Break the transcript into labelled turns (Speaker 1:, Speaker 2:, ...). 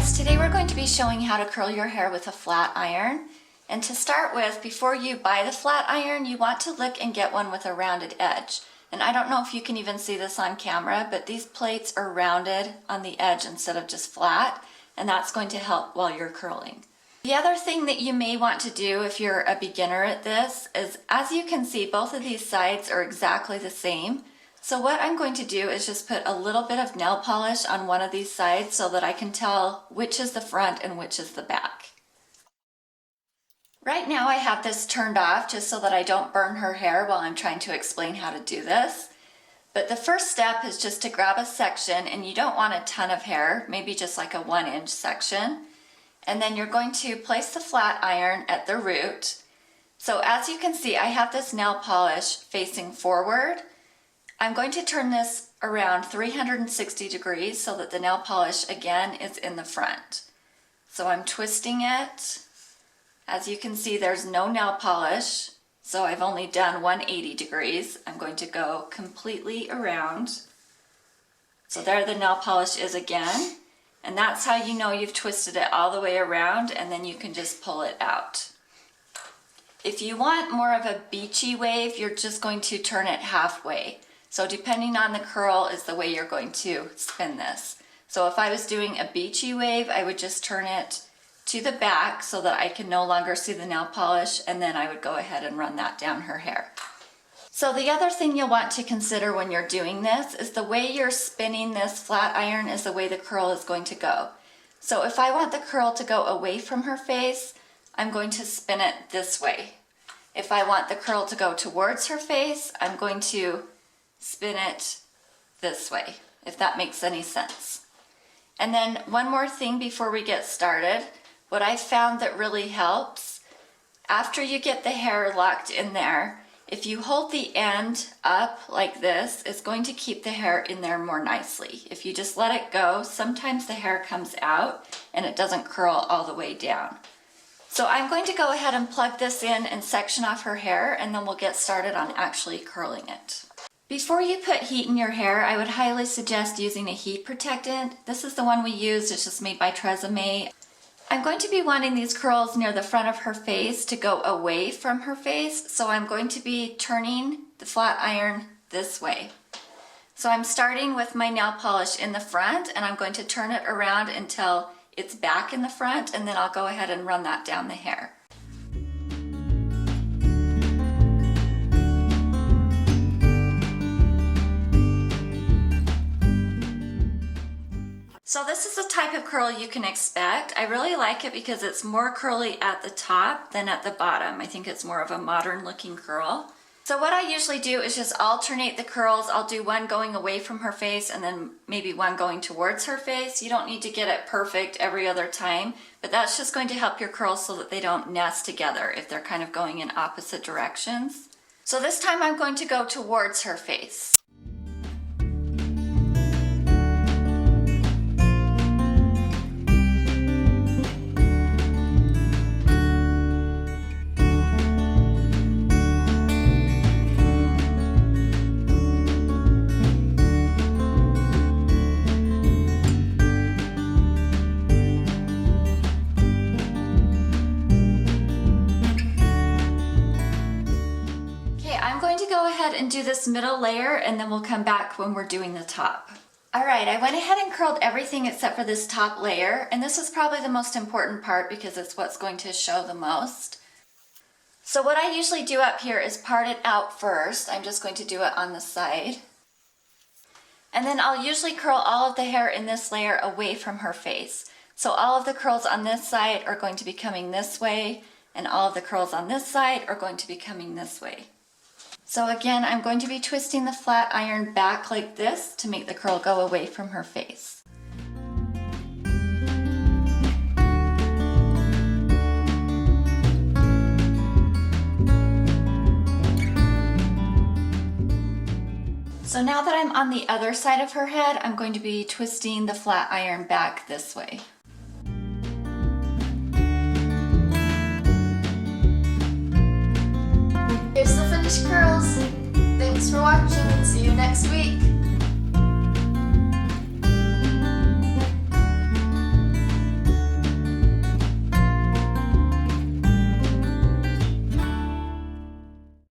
Speaker 1: guys, today we're going to be showing how to curl your hair with a flat iron. And to start with, before you buy the flat iron, you want to look and get one with a rounded edge. And I don't know if you can even see this on camera, but these plates are rounded on the edge instead of just flat, and that's going to help while you're curling. The other thing that you may want to do if you're a beginner at this is, as you can see, both of these sides are exactly the same. So what I'm going to do is just put a little bit of nail polish on one of these sides so that I can tell which is the front and which is the back. Right now I have this turned off just so that I don't burn her hair while I'm trying to explain how to do this. But the first step is just to grab a section, and you don't want a ton of hair, maybe just like a 1-inch section. And then you're going to place the flat iron at the root. So as you can see, I have this nail polish facing forward. I'm going to turn this around 360 degrees so that the nail polish again is in the front. So I'm twisting it. As you can see, there's no nail polish, so I've only done 180 degrees. I'm going to go completely around. So there the nail polish is again, and that's how you know you've twisted it all the way around, and then you can just pull it out. If you want more of a beachy wave, you're just going to turn it halfway. So depending on the curl is the way you're going to spin this. So if I was doing a beachy wave, I would just turn it to the back so that I can no longer see the nail polish, and then I would go ahead and run that down her hair. So the other thing you'll want to consider when you're doing this is the way you're spinning this flat iron is the way the curl is going to go. So if I want the curl to go away from her face, I'm going to spin it this way. If I want the curl to go towards her face, I'm going to spin it this way, if that makes any sense. And then one more thing before we get started. What I found that really helps, after you get the hair locked in there, if you hold the end up like this, it's going to keep the hair in there more nicely. If you just let it go, sometimes the hair comes out and it doesn't curl all the way down. So I'm going to go ahead and plug this in and section off her hair, and then we'll get started on actually curling it. Before you put heat in your hair, I would highly suggest using a heat protectant. This is the one we used, it's just made by Tresemme. I'm going to be wanting these curls near the front of her face to go away from her face, so I'm going to be turning the flat iron this way. So I'm starting with my nail polish in the front, and I'm going to turn it around until it's back in the front, and then I'll go ahead and run that down the hair. So this is the type of curl you can expect. I really like it because it's more curly at the top than at the bottom. I think it's more of a modern looking curl. So what I usually do is just alternate the curls. I'll do one going away from her face and then maybe one going towards her face. You don't need to get it perfect every other time, but that's just going to help your curls so that they don't nest together if they're kind of going in opposite directions. So this time I'm going to go towards her face. Go ahead and do this middle layer, and then we'll come back when we're doing the top. Alright, I went ahead and curled everything except for this top layer, and this is probably the most important part because it's what's going to show the most. So what I usually do up here is part it out first. I'm just going to do it on the side. And then I'll usually curl all of the hair in this layer away from her face. So all of the curls on this side are going to be coming this way, and all of the curls on this side are going to be coming this way. So again, I'm going to be twisting the flat iron back like this to make the curl go away from her face. So now that I'm on the other side of her head, I'm going to be twisting the flat iron back this way.
Speaker 2: Here's the finished curls. Thanks for watching and see you next week.